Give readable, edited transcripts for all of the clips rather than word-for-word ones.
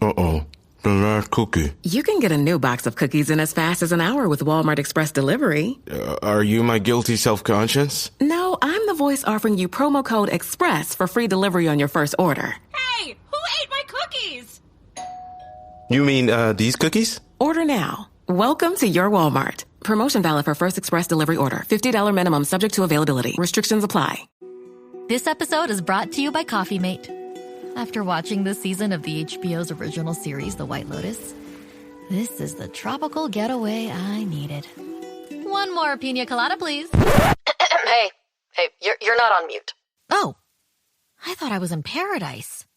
Uh-oh. The last cookie. You can get a new box of cookies in as fast as an hour with Walmart Express Delivery. Are you my guilty self-conscience? No, I'm the voice offering you promo code EXPRESS for free delivery on your first order. Hey, who ate my cookies? You mean, these cookies? Order now. Welcome to your Walmart. Promotion valid for first express delivery order. $50 minimum subject to availability. Restrictions apply. This episode is brought to you by Coffee Mate. After watching this season of the HBO's original series, The White Lotus, this is the tropical getaway I needed. One more pina colada, please. Hey, you're not on mute. Oh, I thought I was in paradise.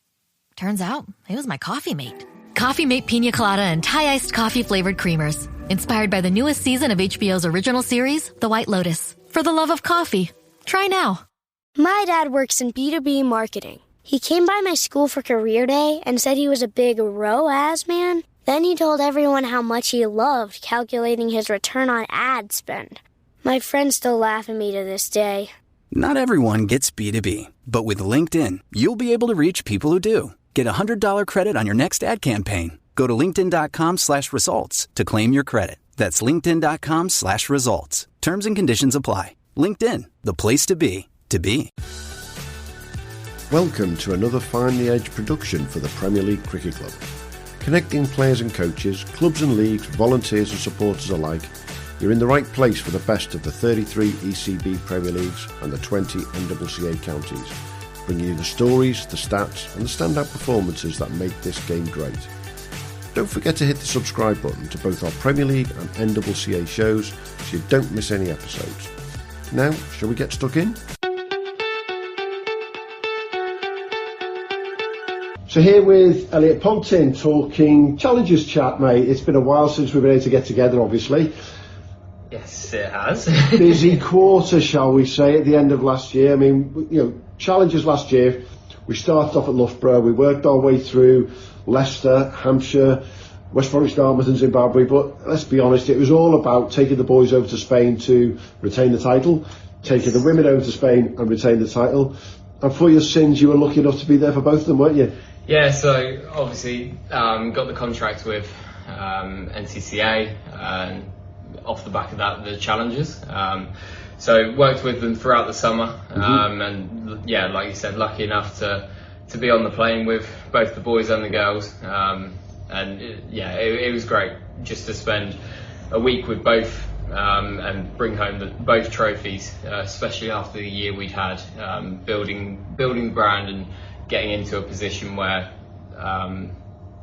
Turns out, it was my Coffee Mate. Coffee Mate Pina Colada and Thai Iced Coffee Flavored Creamers. Inspired by the newest season of HBO's original series, The White Lotus. For the love of coffee. Try now. My dad works in B2B marketing. He came by my school for career day and said he was a big ROAS man. Then he told everyone how much he loved calculating his return on ad spend. My friends still laugh at me to this day. Not everyone gets B2B, but with LinkedIn, you'll be able to reach people who do. Get a $100 credit on your next ad campaign. Go to linkedin.com/results to claim your credit. That's linkedin.com/results. Terms and conditions apply. LinkedIn, the place to be, to be. Welcome to another Find the Edge production for the Premier League Cricket Club. Connecting players and coaches, clubs and leagues, volunteers and supporters alike, you're in the right place for the best of the 33 ECB Premier Leagues and the 20 NCCA counties, bringing you the stories, the stats and the standout performances that make this game great. Don't forget to hit the subscribe button to both our Premier League and NCCA shows so you don't miss any episodes. Now, shall we get stuck in? So here with Elliot Ponting talking Challengers chat, mate. It's been a while since we've been able to get together, obviously. Yes, it has. Busy quarter, shall we say, at the end of last year. I mean, you know, Challengers last year, we started off at Loughborough, we worked our way through Leicester, Hampshire, West Bromwich, Dartmouth and Zimbabwe, but let's be honest, it was all about taking the boys over to Spain to retain the title, taking the women over to Spain and retain the title. And for your sins, you were lucky enough to be there for both of them, weren't you? Yeah, so obviously got the contract with NCCA and off the back of that, the Challengers. So worked with them throughout the summer and yeah, like you said, lucky enough to be on the plane with both the boys and the girls. And it was great just to spend a week with both and bring home both trophies, especially after the year we'd had, building the brand and getting into a position where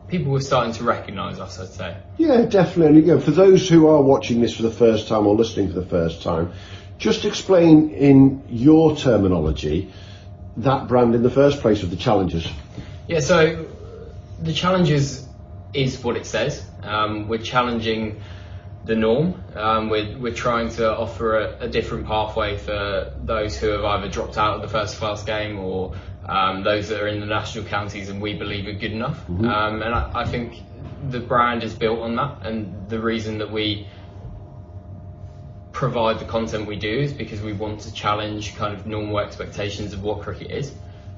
people were starting to recognise us, I'd say. Yeah, definitely. You know, for those who are watching this for the first time or listening for the first time, just explain in your terminology that brand in the first place with the Challengers. Yeah, so the Challengers is what it says. We're challenging the norm. We're trying to offer a different pathway for those who have either dropped out of the first class game or those that are in the national counties and we believe are good enough. And I think the brand is built on that, and the reason that we provide the content we do is because we want to challenge kind of normal expectations of what cricket is.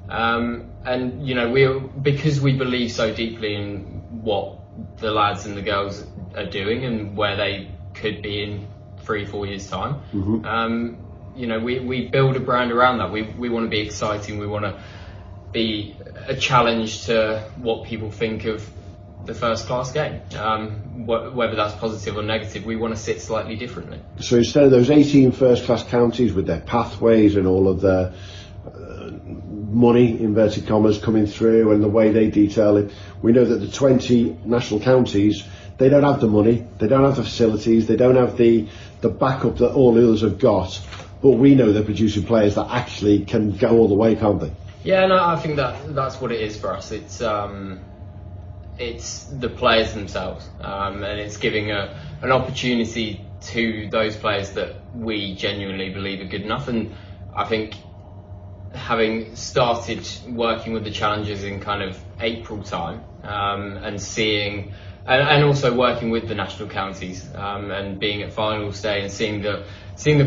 And you know, because we believe so deeply in what the lads and the girls are doing and where they could be in 3-4 years time, you know, we build a brand around that. We want to be exciting, we want to be a challenge to what people think of the first class game, whether that's positive or negative. We want to sit slightly differently. So instead of those 18 first class counties with their pathways and all of their money, inverted commas, coming through and the way they detail it, we know that the 20 national counties, they don't have the money, they don't have the facilities, they don't have the backup that all the others have got, but we know they're producing players that actually can go all the way, can't they? Yeah, no, I think that's what it is for us. It's the players themselves, and it's giving an opportunity to those players that we genuinely believe are good enough. And I think having started working with the Challengers in kind of April time, and seeing, and also working with the national counties, and being at finals day and seeing the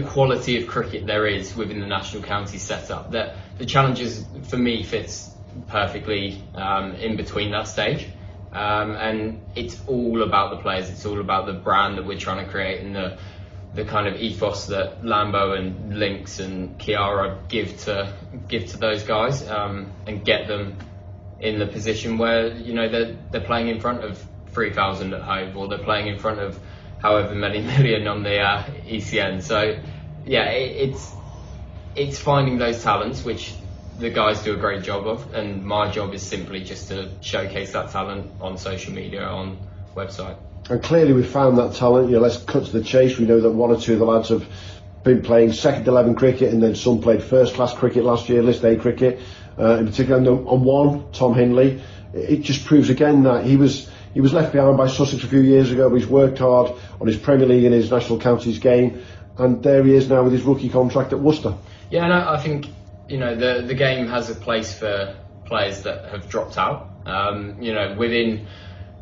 quality of cricket there is within the national county setup, that the Challengers for me fits perfectly in between that stage. and it's all about the players. It's all about the brand that we're trying to create and the kind of ethos that Lambo and Lynx and Chiara give to those guys, and get them in the position where they're playing in front of 3,000 at home, or they're playing in front of however many million on the ECN. So yeah, it's finding those talents, which the guys do a great job of, and my job is simply just to showcase that talent on social media, on website. And clearly we've found that talent. Let's cut to the chase. We know that one or two of the lads have been playing second 11 cricket, and then some played first class cricket last year, List A cricket, in particular. On one, Tom Hindley, it just proves again that he was left behind by Sussex a few years ago, but he's worked hard on his Premier League and his national counties game, and there he is now with his rookie contract at Worcester. Yeah, and I think the game has a place for players that have dropped out. Within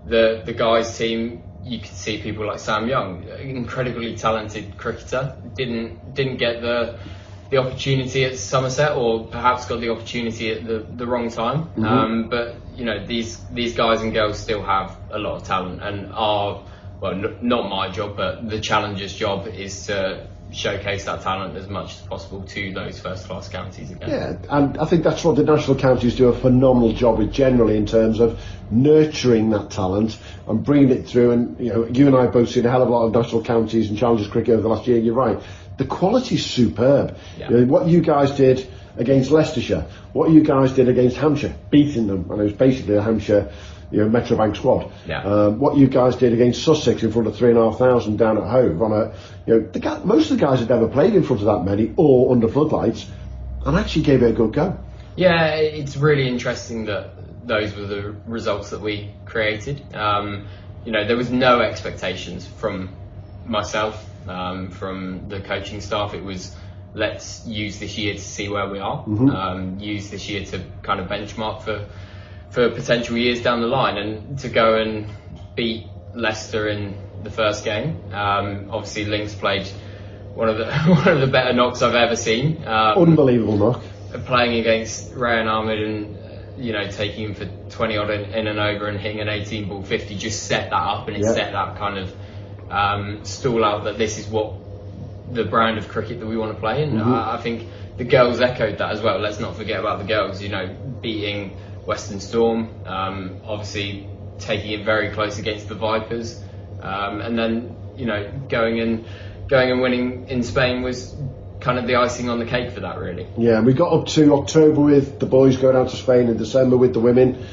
the guys' team, you could see people like Sam Young, incredibly talented cricketer, didn't get the opportunity at Somerset, or perhaps got the opportunity at the wrong time. Mm-hmm. But these guys and girls still have a lot of talent, and not my job, but the Challengers' job is to showcase that talent as much as possible to those first class counties again. Yeah, and I think that's what the national counties do a phenomenal job with generally, in terms of nurturing that talent and bringing it through. And you and I have both seen a hell of a lot of national counties and Challengers cricket over the last year. You're right, the quality's superb. Yeah. What you guys did against Leicestershire, what you guys did against Hampshire, beating them, and it was basically a Hampshire Metrobank squad. Yeah. What you guys did against Sussex in front of 3,500 down at home on most of the guys had never played in front of that many or under floodlights, and actually gave it a good go. Yeah, it's really interesting that those were the results that we created. There was no expectations from myself, from the coaching staff. It was, let's use this year to see where we are. Mm-hmm. Use this year to kind of benchmark for potential years down the line, and to go and beat Leicester in the first game. Obviously, Lynx played one of the better knocks I've ever seen. Unbelievable knock. Playing against Rayan Ahmed and taking him for 20 odd in and over and hitting an 18 ball 50 just set that up, and it set that kind of stall out that this is what the brand of cricket that we want to play in. Mm-hmm. I think the girls echoed that as well. Let's not forget about the girls. Beating Western Storm, obviously taking it very close against the Vipers, and then going and winning in Spain was kind of the icing on the cake for that, really. Yeah, we got up to October with the boys going out to Spain, in December with the women.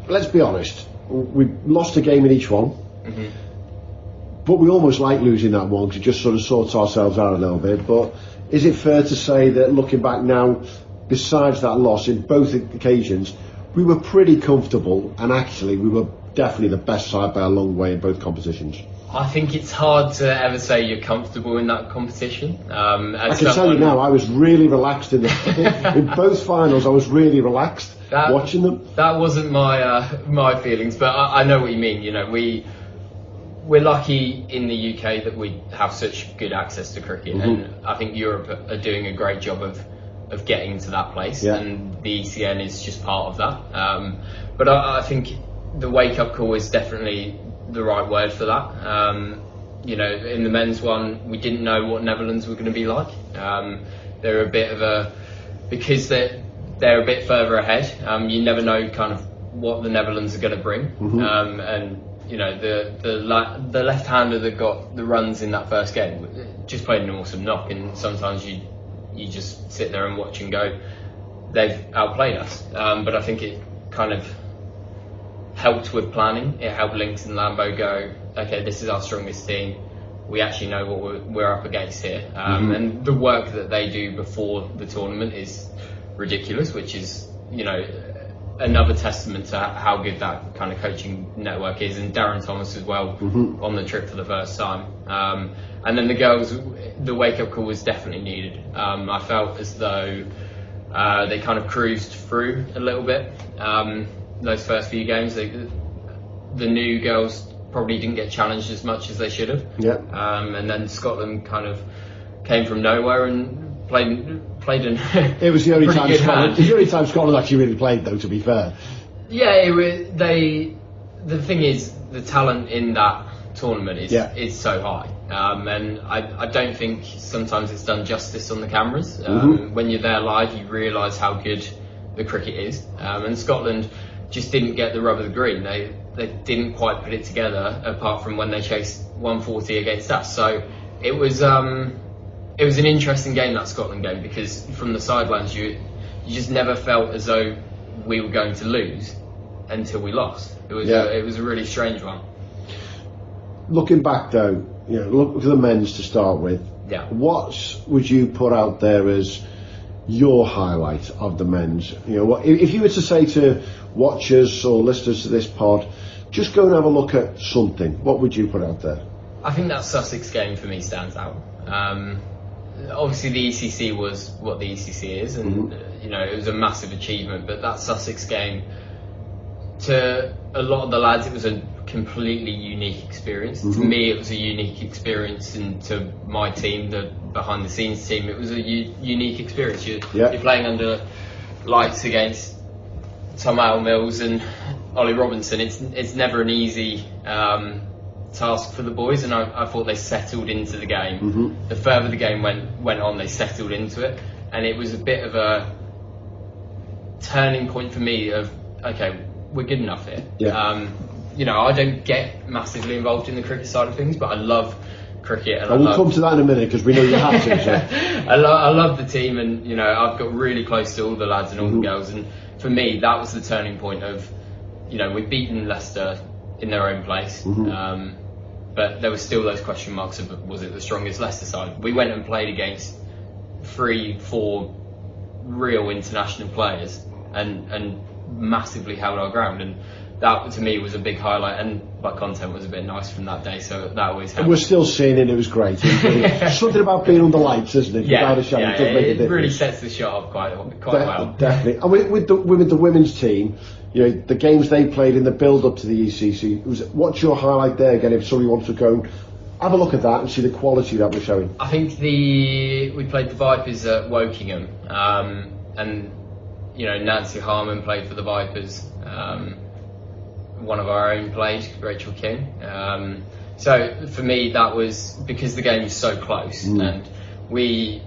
Let's be honest, we lost a game in each one. Mm-hmm. But we almost like losing that one to just sort of sort ourselves out a little bit. But is it fair to say that, looking back now, besides that loss in both occasions, we were pretty comfortable, and actually we were definitely the best side by a long way in both competitions? I think it's hard to ever say you're comfortable in that competition. I can tell you now, I was really relaxed in both finals. I was really relaxed watching them. That wasn't my feelings, but I know what you mean. We're lucky in the UK that we have such good access to cricket, Mm-hmm. and I think Europe are doing a great job of getting to that place, and the ECN is just part of that. But I think the wake-up call is definitely the right word for that. In the men's one, we didn't know what Netherlands were going to be like. They're a bit of because they're a bit further ahead. You never know kind of what the Netherlands are going to bring. Mm-hmm. And the left-hander that got the runs in that first game just played an awesome knock, and sometimes you just sit there and watch and go, they've outplayed us. But I think it kind of helped with planning. It helped Lynx and Lambo go, okay, this is our strongest team. We actually know what we're up against here. Mm-hmm. And the work that they do before the tournament is ridiculous, which is, another testament to how good that kind of coaching network is. And Darren Thomas as well, mm-hmm. on the trip for the first time. And then the girls, the wake-up call was definitely needed. I felt as though they kind of cruised through a little bit. Those first few games, the new girls probably didn't get challenged as much as they should have. Yeah. And then Scotland kind of came from nowhere and played an It was the only time pretty good Scotland. hand. It was the only time Scotland actually really played, though. To be fair. Yeah, the thing is, the talent in that tournament is so high, and I don't think sometimes it's done justice on the cameras. When you're there live, you realise how good the cricket is, and Scotland just didn't get the rub of the green. They didn't quite put it together, apart from when they chased 140 against us. So it was an interesting game, that Scotland game, because from the sidelines you just never felt as though we were going to lose until we lost. It was a really strange one. Looking back though, look at the men's to start with. Yeah. What would you put out there as your highlight of the men's? If you were to say to watchers or listeners to this pod, just go and have a look at something, what would you put out there? I think that Sussex game for me stands out. Obviously the ECC was what the ECC is, and it was a massive achievement, but that Sussex game, to a lot of the lads, it was a completely unique experience. To me, it was a unique experience, and to my team, the behind the scenes team, it was a unique experience. You're playing under lights against Tom Mills and Ollie Robinson. It's never an easy task for the boys, and I thought they settled into the game. The further the game went on, they settled into it, and it was a bit of a turning point for me of, okay, we're good enough here. I don't get massively involved in the cricket side of things, but I love cricket, and we'll come to that in a minute because we know you have to. So. I love the team, and I've got really close to all the lads and all the girls, and for me that was the turning point of, we've beaten Leicester in their own place, but there were still those question marks of, was it the strongest Leicester side? We went and played against 3-4 real international players and massily held our ground, and that to me was a big highlight, and my content was a bit nice from that day, so that always helped. We're still seeing it was great. Something about being under lights, isn't it? It really sets the shot up quite well. Definitely. And with the women's team, the games they played in the build-up to the ECC, what's your highlight there, again, if somebody wants to go have a look at that and see the quality that we're showing? I think we played the Vipers at Wokingham, and Nancy Harmon played for the Vipers. One of our own played, Rachel King. So for me, that was because the game was so close, and we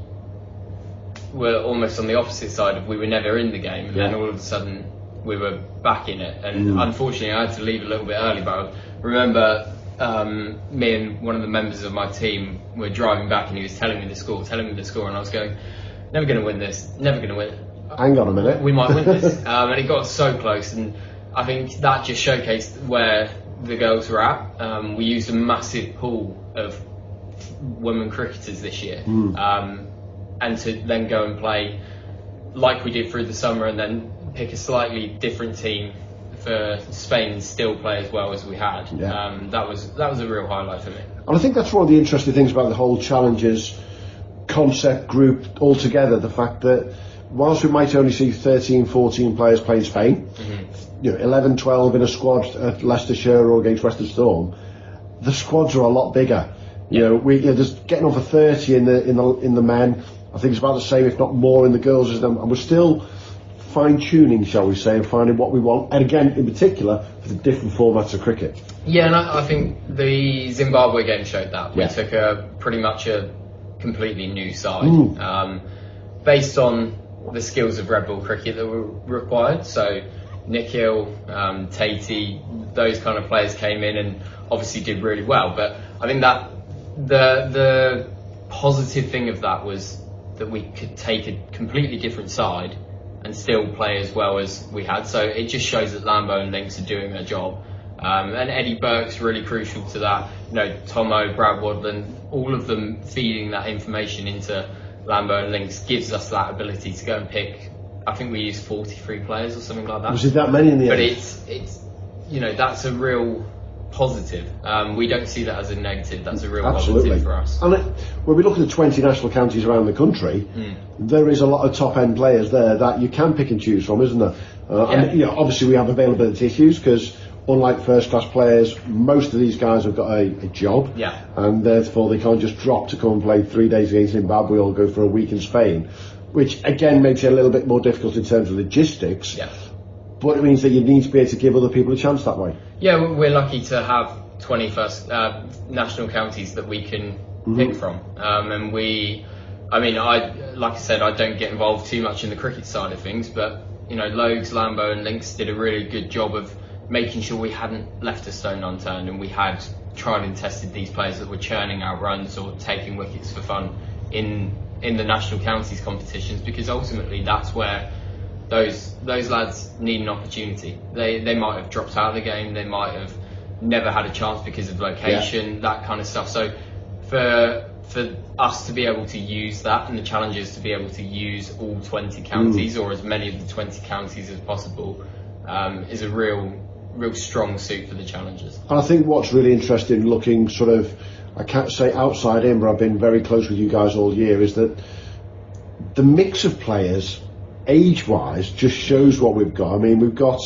were almost on the opposite side of, we were never in the game, and then all of a sudden we were back in it. And unfortunately, I had to leave a little bit early, but I remember me and one of the members of my team were driving back, and he was telling me the score, and I was going, never going to win this, never going to win. Hang on a minute. We might win this. And it got so close, and I think that just showcased where the girls were at. We used a massive pool of women cricketers this year, and to then go and play like we did through the summer, and then pick a slightly different team for Spain and still play as well as we had. That was a real highlight for me. And I think that's one of the interesting things about the whole Challengers concept group altogether, the fact that whilst we might only see 13, 14 players playing Spain, 11, 12 in a squad at Leicestershire or against Western Storm, the squads are a lot bigger. There's getting over 30 in the men. I think it's about the same, if not more, in the girls as them, and we're still fine-tuning, shall we say, and finding what we want, and again, in particular, for the different formats of cricket. Yeah, and I think the Zimbabwe game showed that. We took pretty much a completely new side, based on the skills of red ball cricket that were required. So Nikhil, Tatey, those kind of players came in and obviously did really well. But I think that the positive thing of that was that we could take a completely different side and still play as well as we had. So it just shows that Lambo and Lynx are doing their job. And Eddie Burke's really crucial to that. Tomo, Brad Wadland, all of them feeding that information into Lambo and Lynx gives us that ability to go and pick. I think we used 43 players or something like that. Was it that many in the end? But it's that's a real positive. We don't see that as a negative. That's a real positive for us. And when we look at the 20 national counties around the country, there is a lot of top end players there that you can pick and choose from, isn't there? And obviously we have availability issues because, unlike first class players, most of these guys have got a job, and therefore they can't just drop to come and play 3 days against Zimbabwe or go for a week in Spain, which again makes it a little bit more difficult in terms of logistics. but it means that you need to be able to give other people a chance that way. Yeah, we're lucky to have 21st national counties that we can pick from, and like I said, I don't get involved too much in the cricket side of things, but Logues, Lambo and Links did a really good job of making sure we hadn't left a stone unturned, and we had tried and tested these players that were churning out runs or taking wickets for fun in the national counties competitions, because ultimately that's where those lads need an opportunity. They might have dropped out of the game, they might have never had a chance because of location, that kind of stuff. So for us to be able to use that, and the Challengers to be able to use all 20 counties or as many of the 20 counties as possible, is a real strong suit for the Challengers. And I think what's really interesting, looking sort of, I can't say outside in, but I've been very close with you guys all year, is that the mix of players, age-wise, just shows what we've got. I mean, we've got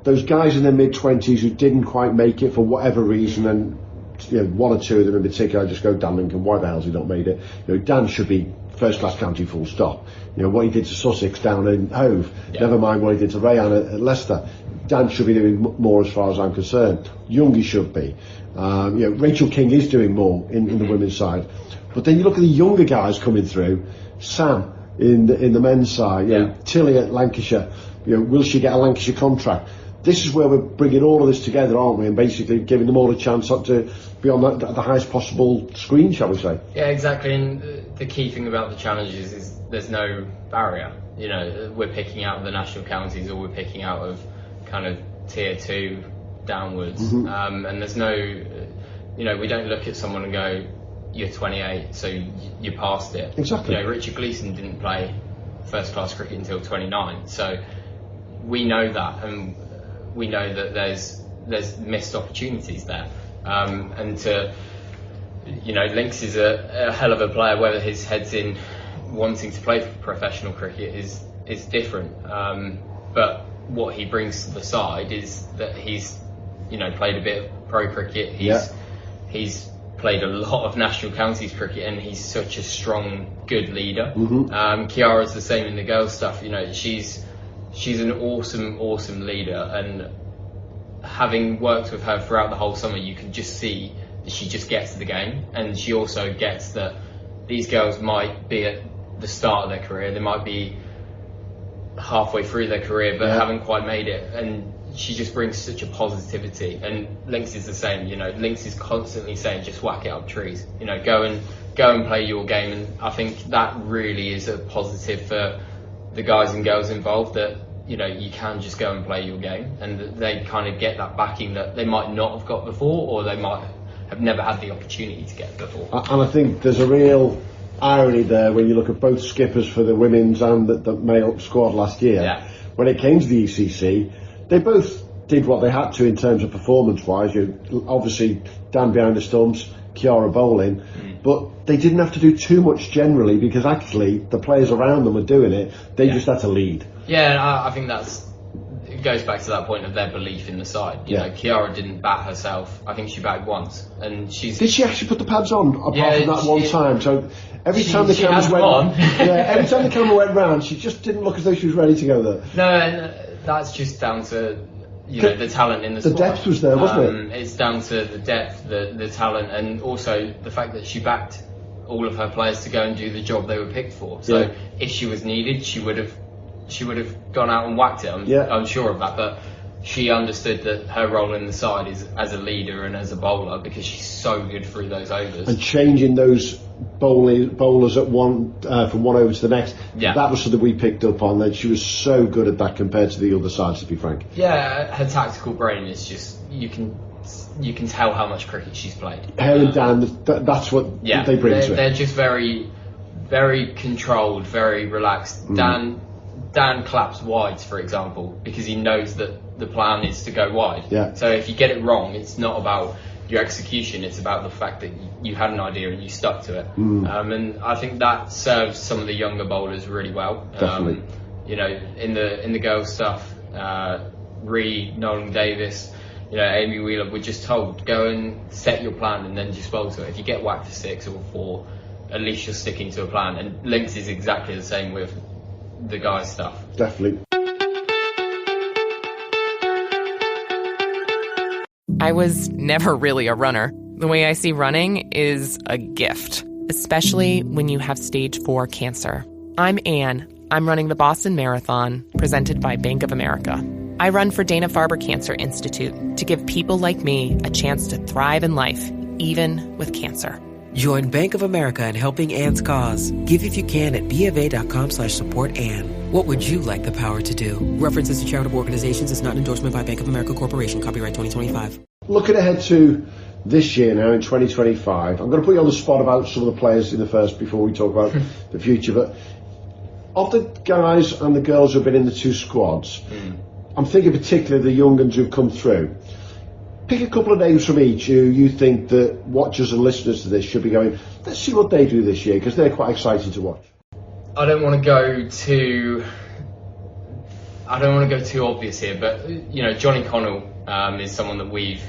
those guys in their mid-20s who didn't quite make it for whatever reason, and one or two of them in particular, I just go, Dan Lincoln, why the hell's he not made it? Dan should be first-class county full stop. What he did to Sussex down in Hove, never mind what he did to Rayan at Leicester. Dan should be doing more as far as I'm concerned. Youngie should be. Rachel King is doing more in the women's side. But then you look at the younger guys coming through. Sam in the men's side. Tilly at Lancashire. Will she get a Lancashire contract? This is where we're bringing all of this together, aren't we? And basically giving them all a chance up to be on the highest possible screen, shall we say? Yeah, exactly. And the key thing about the Challenges is there's no barrier. We're picking out of the national counties, or we're picking out of kind of tier 2 downwards, and there's no, we don't look at someone and go, you're 28, so you passed it. Exactly. Richard Gleeson didn't play first class cricket until 29, so we know that, and we know that there's missed opportunities there, and to Links is a hell of a player. Whether his head's in wanting to play professional cricket is different, but what he brings to the side is that he's played a bit of pro cricket, he's played a lot of national counties cricket, and he's such a strong, good leader. Kiara's the same in the girls stuff. She's an awesome leader, and having worked with her throughout the whole summer, you can just see that she just gets the game, and she also gets that these girls might be at the start of their career, they might be halfway through their career but haven't quite made it, and she just brings such a positivity. And Links is the same. Links is constantly saying, just whack it up trees, go and play your game. And I think that really is a positive for the guys and girls involved, that you can just go and play your game, and they kind of get that backing that they might not have got before, or they might have never had the opportunity to get before. And I think there's a real irony there when you look at both skippers for the women's and the male squad last year. When it came to the ECC, they both did what they had to in terms of performance-wise. Obviously, Dan behind the stumps, Kiara bowling, but they didn't have to do too much generally, because actually the players around them were doing it. They just had to lead. Yeah, and I think it goes back to that point of their belief in the side. Kiara didn't bat herself. I think she batted once, and Did she actually put the pads on apart from that one time? So every time the cameras went, every time the camera went round, she just didn't look as though she was ready to go there. No, and that's just down to the talent in the squad. The depth was there, wasn't it? It's down to the depth, the talent, and also the fact that she backed all of her players to go and do the job they were picked for. So if she was needed, she would have gone out and whacked it. I'm sure of that, but she understood that her role in the side is as a leader and as a bowler, because she's so good through those overs. And changing those bowlers at from one over to the next, that was something we picked up on, that she was so good at that compared to the other sides, to be frank. Yeah, her tactical brain is just, you can tell how much cricket she's played. Her and Dan, that's what they bring to it. They're just very, very controlled, very relaxed. Dan claps wides, for example, because he knows that the plan is to go wide. So if you get it wrong, it's not about your execution, it's about the fact that you had an idea and you stuck to it. And I think that serves some of the younger bowlers really well. Definitely. In the girls stuff, Ree, Nolan Davis, Amy Wheeler were just told, go and set your plan and then just bowl to it. If you get whacked for 6 or 4, at least you're sticking to a plan. And Links is exactly the same with the guys stuff. Definitely. I was never really a runner. The way I see running is a gift, especially when you have stage 4 cancer. I'm Anne. I'm running the Boston Marathon, presented by Bank of America. I run for Dana-Farber Cancer Institute to give people like me a chance to thrive in life, even with cancer. Join Bank of America in helping Anne's cause. Give if you can at BofA.com/supportAnne. What would you like the power to do? References to charitable organizations is not an endorsement by Bank of America Corporation. Copyright 2025. Looking ahead to this year now in 2025, I'm going to put you on the spot about some of the players in the first before we talk about the future. But of the guys and the girls who've been in the 2 squads, I'm thinking particularly the young ones who've come through. Pick a couple of names from each who you think that watchers and listeners to this should be going, let's see what they do this year, because they're quite exciting to watch. I don't want to go too obvious here, but Johnny Connell is someone that we've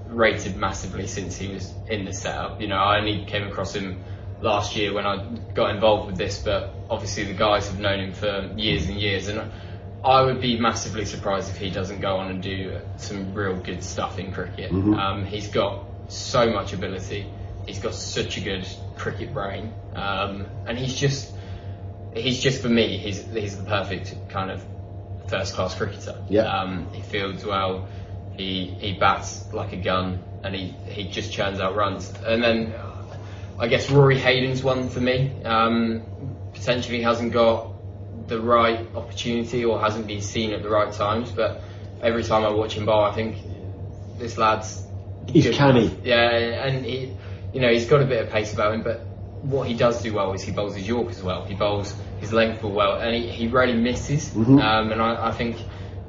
rated massively since he was in the setup. I only came across him last year when I got involved with this, but obviously the guys have known him for years and years, and I would be massively surprised if he doesn't go on and do some real good stuff in cricket. He's got so much ability, he's got such a good cricket brain, and he's just for me, he's the perfect kind of first class cricketer. He fields well, he bats like a gun, and he just churns out runs. And then I guess Rory Hayden's one for me. Potentially hasn't got the right opportunity or hasn't been seen at the right times, but every time I watch him bowl, I think this lad's canny. Yeah, and he's got a bit of pace about him, but what he does do well is he bowls his Yorkers well. He bowls his length ball well, and he rarely misses. And I think,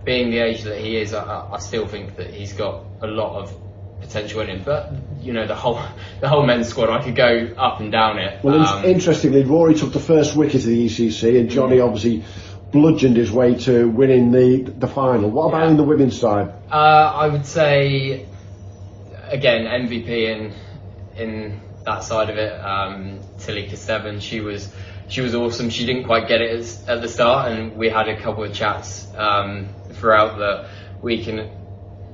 being the age that he is, I still think that he's got a lot of potential in him. But the whole men's squad, I could go up and down it. Well, interestingly, Rory took the first wicket of the ECC, and Johnny obviously bludgeoned his way to winning the final. What about in the women's side? I would say, again, MVP in that side of it. Talika Stebbins, she was awesome. She didn't quite get it at the start, and we had a couple of chats throughout the week, and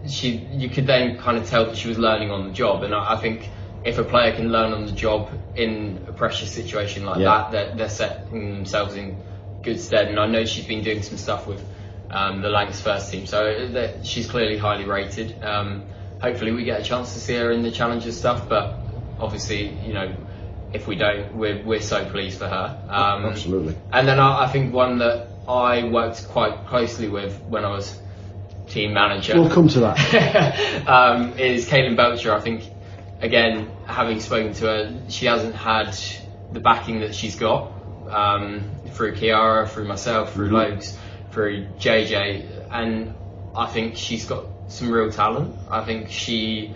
you could then kind of tell that she was learning on the job. And I think if a player can learn on the job in a pressure situation like that, they're setting themselves in good stead. And I know she's been doing some stuff with the Lancs first team, so she's clearly highly rated. Hopefully we get a chance to see her in the Challengers stuff, but obviously, if we don't, we're so pleased for her. Absolutely. And then I think one that I worked quite closely with when I was team manager. We'll come to that. Is Caitlin Belcher. I think, again, having spoken to her, she hasn't had the backing that she's got through Kiara, through myself, through Logs, through JJ, and I think she's got some real talent. I think she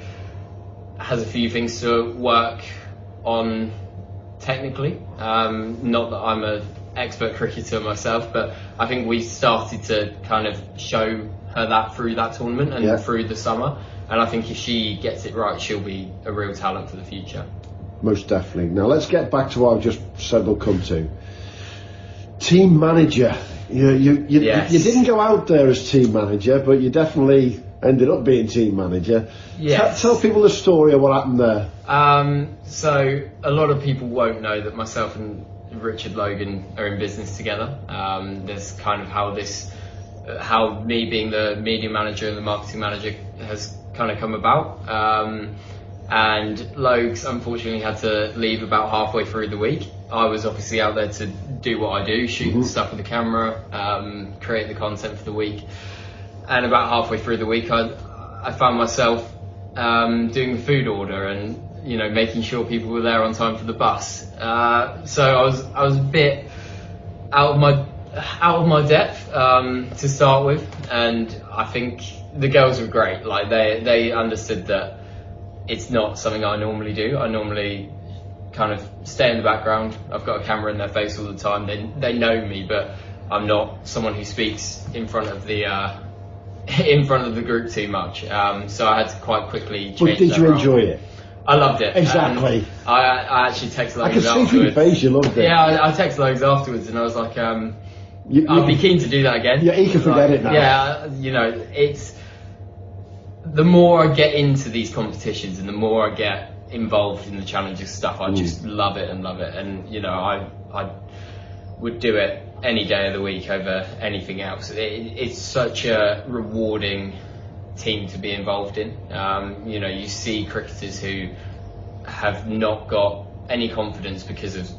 has a few things to work on technically. Not that I'm an expert cricketer myself, but I think we started to kind of show her that through that tournament and through the summer, and I think if she gets it right, she'll be a real talent for the future. Most definitely. Now let's get back to what I've just said we'll come to. Team manager. You didn't go out there as team manager, but you definitely ended up being team manager. Tell people the story of what happened there. So a lot of people won't know that myself and Richard Logan are in business together. There's kind of how me being the media manager and the marketing manager has kind of come about. And Logs unfortunately had to leave about halfway through the week. I was obviously out there to do what I do, shoot stuff with the camera, create the content for the week. And about halfway through the week, I found myself doing the food order and making sure people were there on time for the bus. So I was a bit out of my depth to start with, and I think the girls were great. Like they understood that it's not something I normally do. I normally kind of stay in the background. I've got a camera in their face all the time. They know me, but I'm not someone who speaks in front of the group too much. So I had to quite quickly change. But did you enjoy it? I loved it. Exactly. I actually texted Logs afterwards. I could see from your face you loved it. Yeah, I texted Logs afterwards and I was like, I'd be keen to do that again. Yeah, he can forget it now. Yeah, it's the more I get into these competitions and the more I get involved in the Challengers stuff, I just love it. And you know, I would do it any day of the week over anything else. It's such a rewarding team to be involved in. You know, you see cricketers who have not got any confidence because of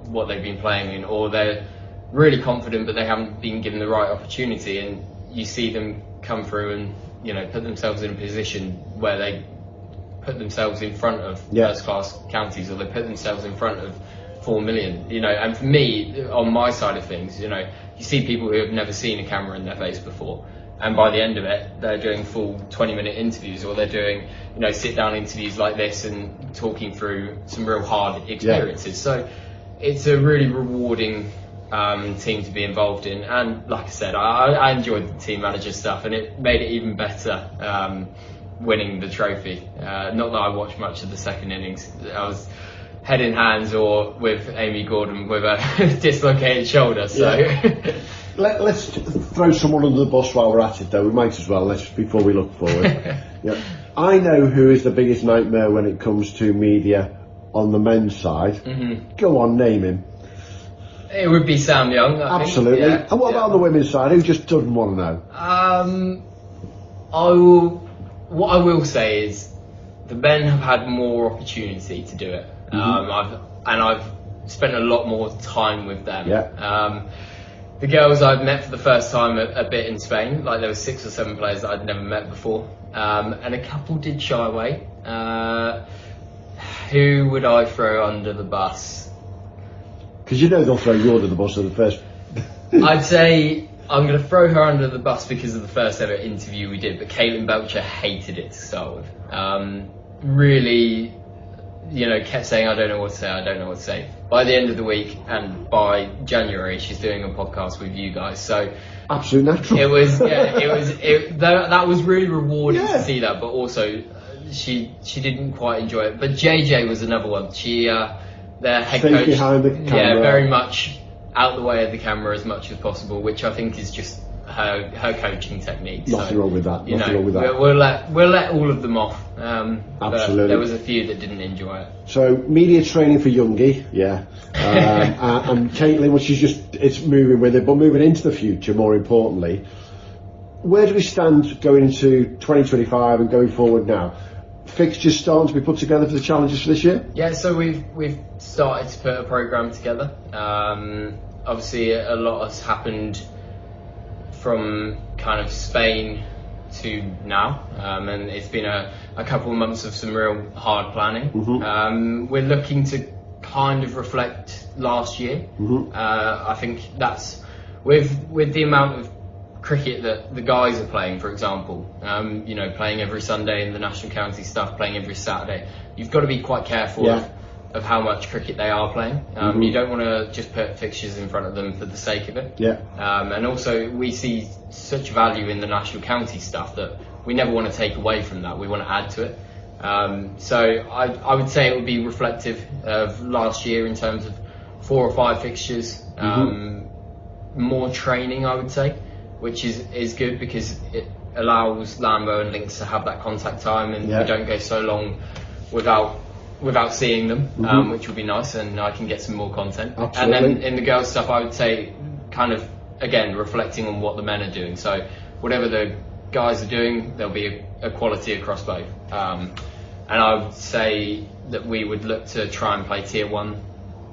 what they've been playing in, or they're really confident but they haven't been given the right opportunity, and you see them come through and, you know, put themselves in a position where they put themselves in front of first class counties, or they put themselves in front of 4 million, you know. And for me, on my side of things, you know, you see people who have never seen a camera in their face before, and by the end of it they're doing full 20-minute interviews, or they're doing, you know, sit down interviews like this and talking through some real hard experiences. So it's a really rewarding team to be involved in. And like I said, I enjoyed the team manager stuff, and it made it even better winning the trophy. Not that I watched much of the second innings. I was head in hands or with Amy Gordon with a dislocated shoulder. So let's throw someone under the bus while we're at it, though. We might as well, before we look forward. I know who is the biggest nightmare when it comes to media on the men's side. Go on, name him. It would be Sam Young, I Absolutely. think. Yeah, and what about the women's side? Who just doesn't want to know? What I will say is the men have had more opportunity to do it. I've spent a lot more time with them. The girls I've met for the first time a bit in Spain, like there were 6 or 7 players that I'd never met before, and a couple did shy away. Who would I throw under the bus? Because you know they'll throw you under the bus at the first. I'd say I'm going to throw her under the bus because of the first ever interview we did, but Caitlin Belcher hated it to start with. Really, you know, kept saying, I don't know what to say. By the end of the week and by January, she's doing a podcast with you guys. So absolute natural. It was, that was really rewarding to see that, but also she didn't quite enjoy it. But JJ was another one. She, their head coach, behind the camera. very much out the way of the camera as much as possible, which I think is just her coaching technique. Nothing wrong with that. We'll let all of them off. Absolutely. There was a few that didn't enjoy it. So media training for Youngie, and Caitlin, which is it's moving with it, but moving into the future. More importantly, where do we stand going into 2025 and going forward now? Fixtures starting to be put together for the Challengers for this year? Yeah, so we've started to put a programme together. Obviously a lot has happened from kind of Spain to now, and it's been a couple of months of some real hard planning. We're looking to kind of reflect last year. I think that's with the amount of cricket that the guys are playing, for example, you know, playing every Sunday in the national county stuff, playing every Saturday, you've got to be quite careful of how much cricket they are playing. You don't want to just put fixtures in front of them for the sake of it. And also we see such value in the national county stuff that we never want to take away from that. We want to add to it. So I would say it would be reflective of last year in terms of 4 or 5 fixtures, more training, I would say, which is good because it allows Lambo and Lynx to have that contact time, and we don't go so long without seeing them, which would be nice, and I can get some more content. Absolutely. And then in the girls stuff, I would say kind of, again, reflecting on what the men are doing. So whatever the guys are doing, there'll be a quality across both. And I would say that we would look to try and play tier 1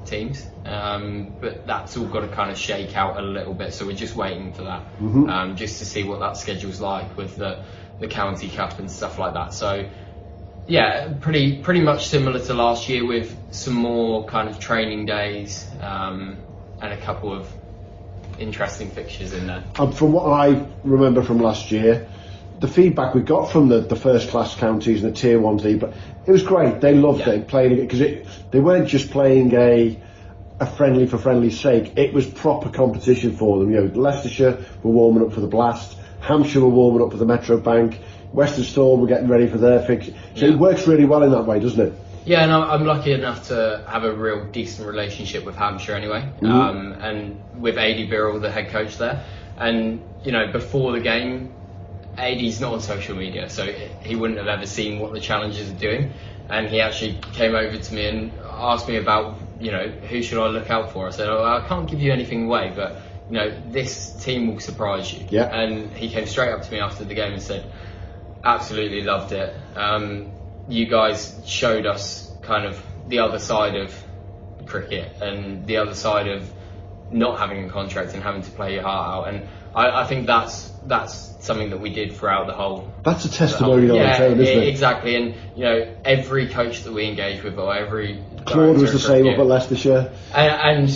teams, but that's all got to kind of shake out a little bit, so we're just waiting for that, just to see what that schedule's like with the county cup and stuff like that. So yeah, pretty much similar to last year, with some more kind of training days, and a couple of interesting fixtures in there. And from what I remember from last year, the feedback we got from the first class counties and the tier 1 team, but it was great. They loved it, playing it, because they weren't just playing a friendly for friendly's sake. It was proper competition for them. You know, Leicestershire were warming up for the Blast, Hampshire were warming up for the Metro Bank, Western Storm were getting ready for their fix. So it works really well in that way, doesn't it? Yeah, and I'm lucky enough to have a real decent relationship with Hampshire anyway, and with Adi Birrell, the head coach there. And you know, before the game, he's not on social media, so he wouldn't have ever seen what the Challengers are doing. And he actually came over to me and asked me about, who should I look out for? I said, I can't give you anything away, but this team will surprise you. Yeah. And he came straight up to me after the game and said, absolutely loved it. You guys showed us kind of the other side of cricket and the other side of not having a contract and having to play your heart out. And I think that's something that we did throughout the whole. That's a testimonial, isn't it? Exactly. And every coach that we engage with, or every Claude was the same up at Leicestershire, and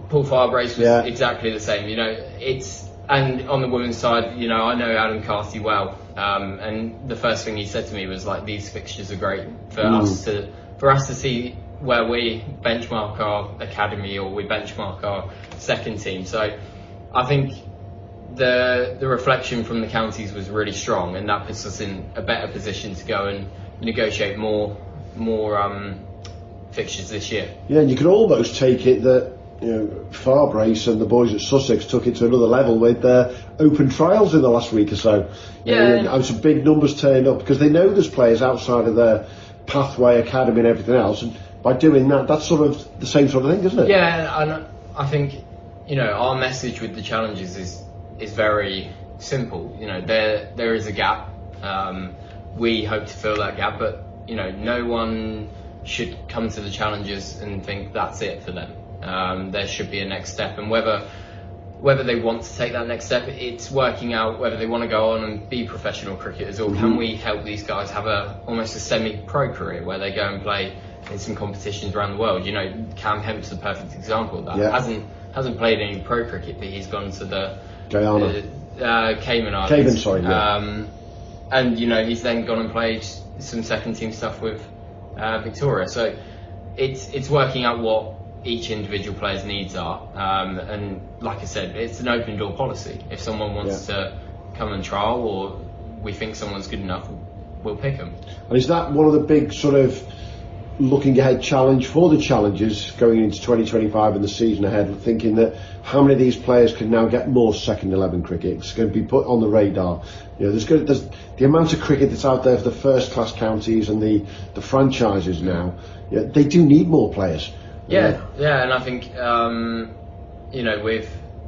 Paul Farbrace was exactly the same. And on the women's side, I know Adam Carthy well, and the first thing he said to me was like, these fixtures are great for us to see where we benchmark our academy or we benchmark our second team. So I think the reflection from the counties was really strong, and that puts us in a better position to go and negotiate more fixtures this year. Yeah, and you could almost take it that Farbrace and the boys at Sussex took it to another level with their open trials in the last week or so. And some big numbers turned up because they know there's players outside of their pathway, academy and everything else, and by doing that, that's sort of the same sort of thing, isn't it? Yeah, and I think our message with the Challengers is very simple. There is a gap. We hope to fill that gap, but no one should come to the Challengers and think that's it for them. There should be a next step, and whether they want to take that next step, it's working out whether they want to go on and be professional cricketers, or can we help these guys have almost a semi-pro career where they go and play in some competitions around the world. Cam Hemp's the perfect example of that. Yeah. Hasn't played any pro cricket, but he's gone to the Cayman Islands. Cayman, sorry. Yeah. And he's then gone and played some second team stuff with Victoria. So it's working out what each individual player's needs are, and like I said, it's an open door policy. If someone wants to come and trial, or we think someone's good enough, we'll pick them. And is that one of the big sort of looking ahead challenge for the Challengers going into 2025 and the season ahead, thinking that how many of these players can now get more second 11 cricket? It's going to be put on the radar. There's the amount of cricket that's out there for the first class counties and the franchises now. They do need more players. Yeah, and I think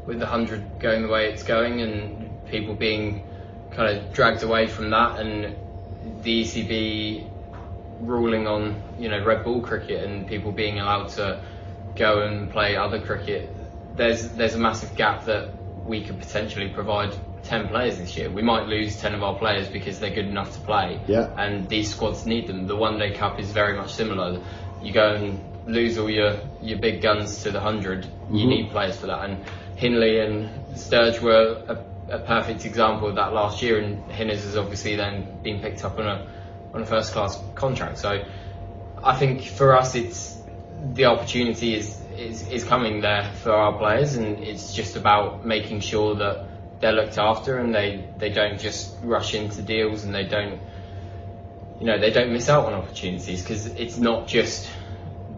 with the 100 going the way it's going, and people being kind of dragged away from that, and the ECB ruling on red ball cricket and people being allowed to go and play other cricket, there's a massive gap that we could potentially provide 10 players this year. We might lose 10 of our players because they're good enough to play, and these squads need them. The One Day Cup is very much similar. You go and lose all your big guns to the 100, you need players for that. And Hindley and Sturge were a perfect example of that last year, and Hinners has obviously then been picked up on a first class contract. So I think for us, it's the opportunity is coming there for our players, and it's just about making sure that they're looked after and they don't just rush into deals, and they don't miss out on opportunities, because it's not just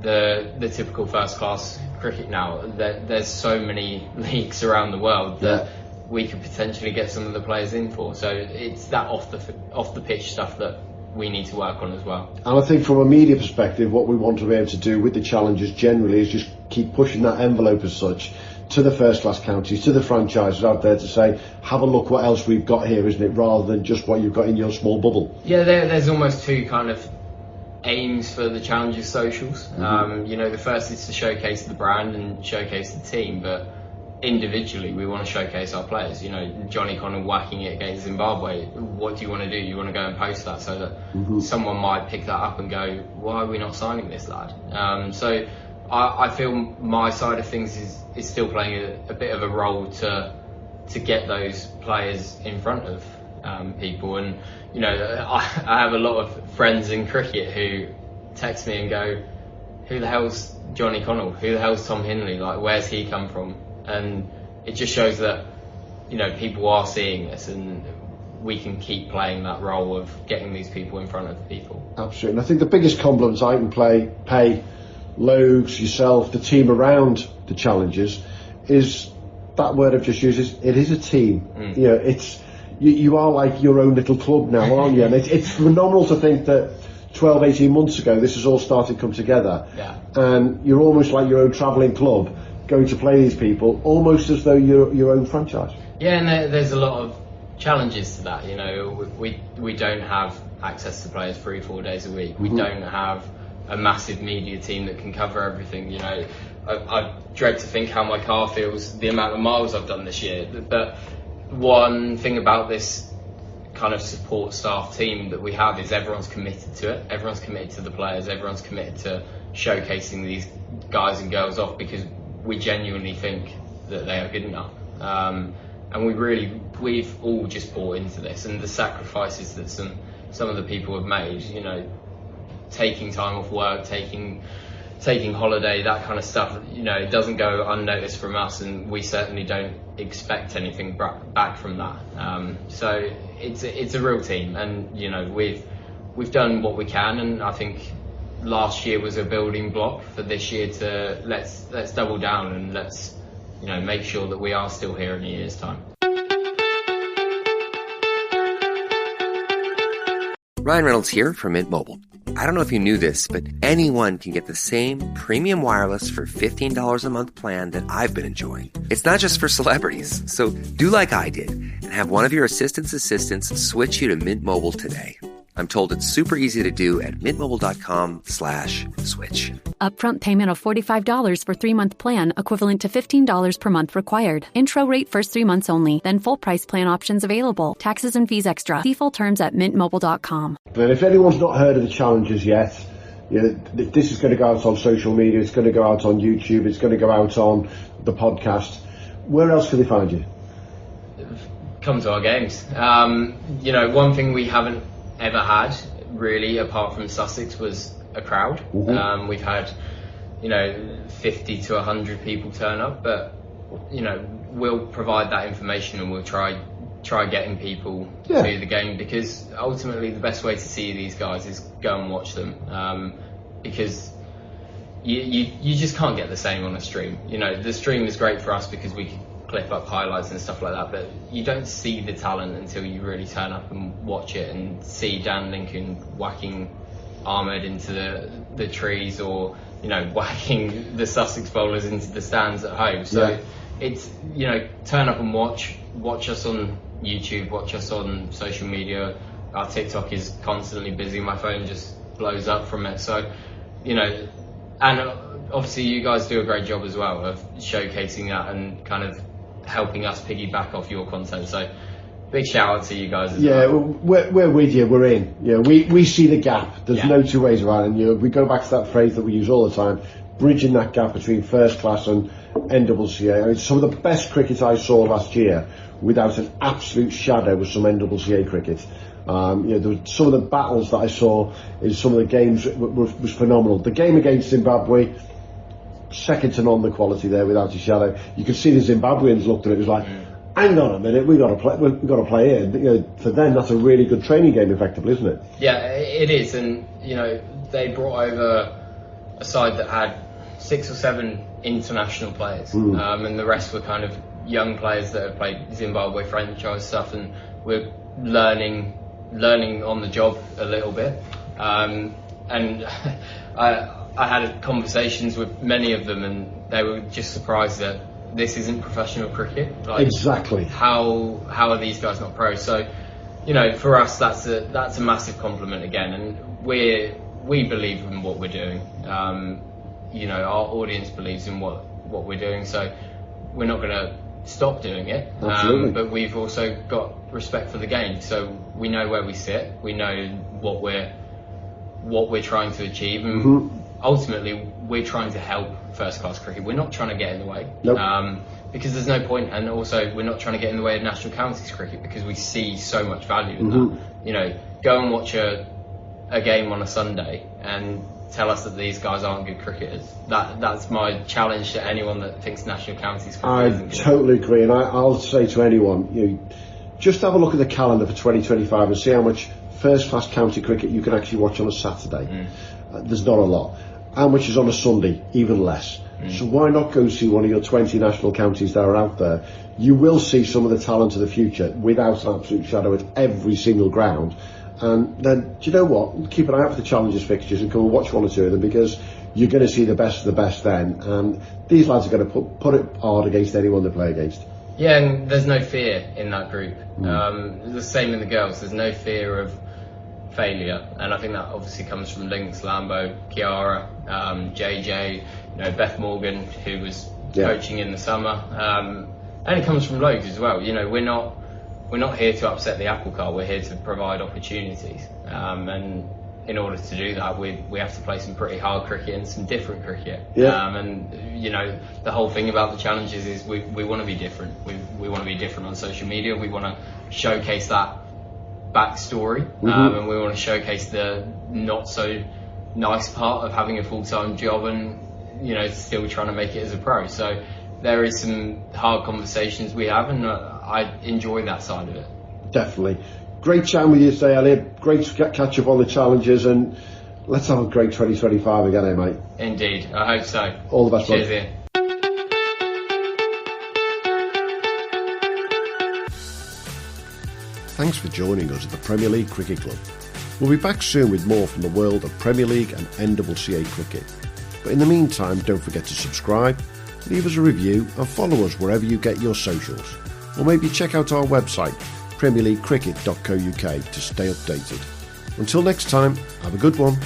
the typical first class cricket now. There's so many leagues around the world that we could potentially get some of the players in for. So it's that off the pitch stuff that we need to work on as well. And I think from a media perspective, what we want to be able to do with the Challengers generally is just keep pushing that envelope as such to the first class counties, to the franchises out there, to say, have a look what else we've got here, isn't it, rather than just what you've got in your small bubble. Yeah, there's almost two kind of aims for the Challengers socials. The first is to showcase the brand and showcase the team, but individually we want to showcase our players. Johnny Connell whacking it against Zimbabwe, what do you want to do? You want to go and post that so that someone might pick that up and go, why are we not signing this lad? So I feel my side of things is still playing a bit of a role to get those players in front of people. And I have a lot of friends in cricket who text me and go, who the hell's Johnny Connell? Who the hell's Tom Hindley? Like, where's he come from? And it just shows that people are seeing this, and we can keep playing that role of getting these people in front of people. Absolutely. And I think the biggest compliments I can pay Logs, yourself, the team around the Challengers, is that word I've just used, it is a team. It's you are like your own little club now, aren't you? And it's phenomenal to think that 12, 18 months ago this has all started to come together. Yeah. And you're almost like your own travelling club, going to play these people, almost as though you're your own franchise. Yeah, and there's a lot of challenges to that. You know, we don't have access to players 3-4 days a week. We don't have a massive media team that can cover everything. You know, I dread to think how my car feels, the amount of miles I've done this year. But one thing about this kind of support staff team that we have is everyone's committed to it. Everyone's committed to the players. Everyone's committed to showcasing these guys and girls off, because we genuinely think that they are good enough. And we've all just bought into this, and the sacrifices that some of the people have made, you know, taking time off work, taking holiday, that kind of stuff, you know, it doesn't go unnoticed from us, and we certainly don't expect anything back from that. So it's a real team, and you know, we've done what we can, and I think last year was a building block for this year to let's double down, and let's, you know, make sure that we are still here in a year's time. Ryan Reynolds here from Mint Mobile. I don't know if you knew this, but anyone can get the same premium wireless for $15 a month plan that I've been enjoying. It's not just for celebrities. So do like I did and have one of your assistants switch you to Mint Mobile today. I'm told it's super easy to do at mintmobile.com/switch. Upfront payment of $45 for 3-month plan, equivalent to $15 per month required. Intro rate first 3 months only, then full price plan options available. Taxes and fees extra. See full terms at mintmobile.com. But if anyone's not heard of the Challengers yet, you know, this is going to go out on social media, it's going to go out on YouTube, it's going to go out on the podcast. Where else can they find you? Come to our games. You know, one thing we haven't ever had really, apart from Sussex, was a crowd. We've had, you know, 50 to 100 people turn up, but you know, we'll provide that information, and we'll try getting people to the game, because ultimately the best way to see these guys is go and watch them, because you just can't get the same on a stream. You know, the stream is great for us because we can clip up highlights and stuff like that, but you don't see the talent until you really turn up and watch it and see Dan Lincoln whacking Ahmed into the trees, or you know, whacking the Sussex bowlers into the stands at home. So it's, you know, turn up and watch us on YouTube, watch us on social media. Our TikTok is constantly busy, my phone just blows up from it. So, you know, and obviously you guys do a great job as well of showcasing that and kind of helping us piggyback off your content. So big shout out to you guys as well. We're with you, we're in. You know, we see the gap. There's no two ways around it. And you know, we go back to that phrase that we use all the time, bridging that gap between first class and NCCA. I mean, some of the best cricket I saw last year, without an absolute shadow, was some NCCA cricket. You know, some of the battles that I saw in some of the games was phenomenal. The game against Zimbabwe, second to none the quality there, without a shadow. You could see the Zimbabweans looked at it, it was like, hang on a minute, we've got to play here. You know, for them, that's a really good training game, effectively, isn't it? Yeah, it is. And you know, they brought over a side that had 6 or 7 international players, and the rest were kind of young players that have played Zimbabwe franchise stuff, and we're learning on the job a little bit. And I had conversations with many of them, and they were just surprised that this isn't professional cricket. Like, exactly. How are these guys not pros? So, you know, for us, that's a massive compliment again, and we believe in what we're doing. You know, our audience believes in what we're doing, so we're not going to stop doing it. But we've also got respect for the game, so we know where we sit, we know what we're trying to achieve, and ultimately we're trying to help first class cricket. We're not trying to get in the way, because there's no point, and also we're not trying to get in the way of national counties cricket, because we see so much value in that. You know, go and watch a game on a Sunday and tell us that these guys aren't good cricketers. That's my challenge to anyone that thinks national counties cricket isn't good. I totally agree, and I'll say to anyone, you know, just have a look at the calendar for 2025 and see how much first class county cricket you can actually watch on a Saturday. There's not a lot. How much is on a Sunday? Even less. So why not go see one of your 20 national counties that are out there? You will see some of the talent of the future without an absolute shadow at every single ground. And then, do you know what? Keep an eye out for the Challengers fixtures and come and watch one or two of them, because you're going to see the best of the best then. And these lads are going to put it hard against anyone they play against. Yeah, and there's no fear in that group. The same in the girls. There's no fear of failure, and I think that obviously comes from Lynx, Lambo, Kiara, JJ, Beth Morgan, who was coaching in the summer, and it comes from Logue as well. We're not here to upset the apple cart. We're here to provide opportunities, and in order to do that, we have to play some pretty hard cricket and some different cricket. And the whole thing about the Challengers is we want to be different. We want to be different on social media. We want to showcase that backstory, and we want to showcase the not so nice part of having a full-time job and still trying to make it as a pro. So there is some hard conversations we have, and I enjoy that side of it. Definitely. Great chatting with you today, Elliot. Great to catch up on the Challengers, and let's have a great 2025 again, mate? Indeed, I hope so. All the best. Cheers, Ian. Thanks for joining us at the Premier League Cricket Club. We'll be back soon with more from the world of Premier League and NCCA cricket. But in the meantime, don't forget to subscribe, leave us a review and follow us wherever you get your socials. Or maybe check out our website, premierleaguecricket.co.uk, to stay updated. Until next time, have a good one.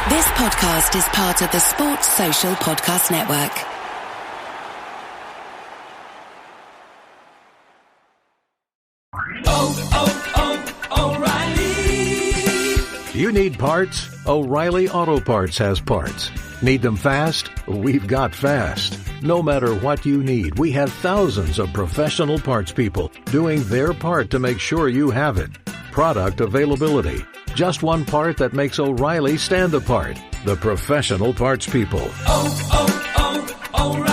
This podcast is part of the Sports Social Podcast Network. O'Reilly. You need parts? O'Reilly Auto Parts has parts. Need them fast? We've got fast. No matter what you need, we have thousands of professional parts people doing their part to make sure you have it. Product availability. Just one part that makes O'Reilly stand apart. The professional parts people. O'Reilly.